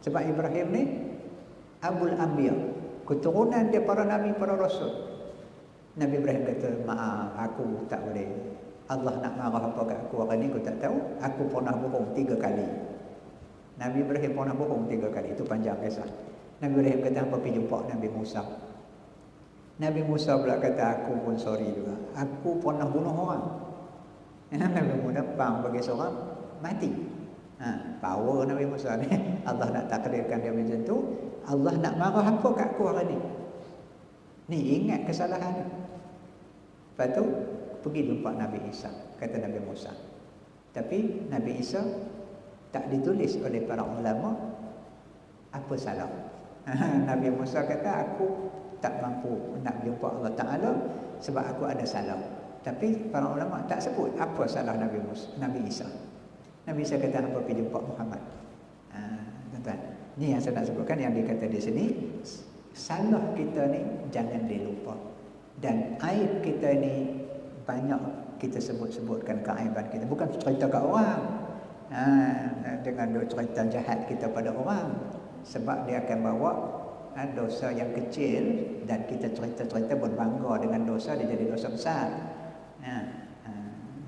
Sebab Ibrahim ni Abul Anbiya, keturunan dia para nabi, para rasul. Nabi Ibrahim kata, maaf, aku tak boleh. Allah nak marah apa kat aku hari ni aku tak tahu. Aku pernah bohong 3 kali. Nabi Ibrahim pernah bohong 3 kali. Itu panjang kisah. Nabi Ibrahim kata, apa pergi jumpa Nabi Musa. Nabi Musa pula kata, aku pun sorry juga. Aku pernah bunuh orang. Nabi Musa pang bagi seorang mati. Power Nabi Musa ni. Allah nak takdirkan dia macam tu. Allah nak marah apa kat aku hari ni. Ni ingat kesalahan ni. Lepas tu pergi jumpa Nabi Isa, kata Nabi Musa. Tapi Nabi Isa tak ditulis oleh para ulama apa salah. Nabi Musa kata, aku tak mampu nak jumpa Allah Ta'ala sebab aku ada salah. Tapi para ulama tak sebut apa salah Nabi Isa. Nabi Isa kata, apa pergi jumpa Muhammad. Tuan-tuan, ni yang saya nak sebutkan, yang dikata di sini, salah kita ni jangan dilupa. Dan aib kita ni banyak kita sebut-sebutkan keaiban kita. Bukan cerita kat orang. Dengan cerita jahat kita pada orang. Sebab dia akan bawa dosa yang kecil, dan kita cerita-cerita berbangga dengan dosa, dia jadi dosa besar.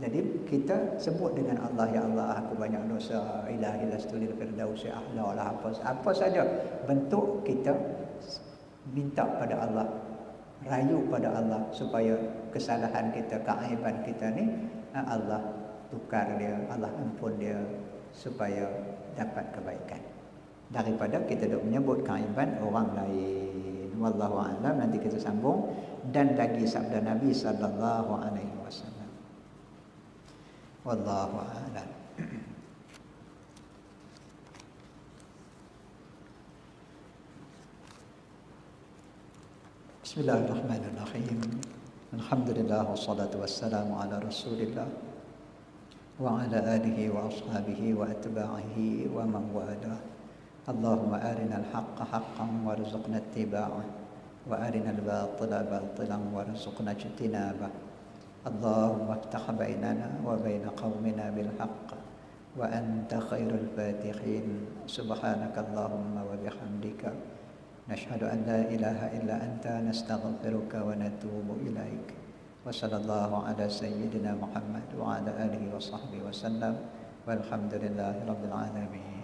Jadi kita sebut dengan Allah, ya Allah, aku banyak dosa, ilahi lastulil firdausi ahla lah, apa saja bentuk kita minta pada Allah, rayu pada Allah supaya kesalahan kita, keaiban kita ni Allah tukar dia, Allah ampun dia supaya dapat kebaikan. Daripada kita duk menyebut keaiban orang lain. Wallahu a'lam. Nanti kita sambung. Dan lagi sabda Nabi sallallahu alaihi wasallam. Wallahu a'lam. Bismillahirrahmanirrahim. Alhamdulillah wassalatu wassalamu ala Rasulillah wa ala alihi wa ashabihi wa atba'ihi wa man walah. Allahumma arina al-haqqa haqqan warzuqna ittiba'ah wa arina al-batila batilan warzuqna ijtinabah. Allahumma iftah bainana wa baina qaumina bil haqq wa anta khairul fatihin. Subhanaka Allahumma wa bihamdika nashhadu an la ilaha illa anta nastaghfiruka wa natubu ilaik. Wa sallallahu ala sayyidina Muhammad wa ala alihi wa sahbihi wa sallam. Walhamdulillahi rabbil alamin.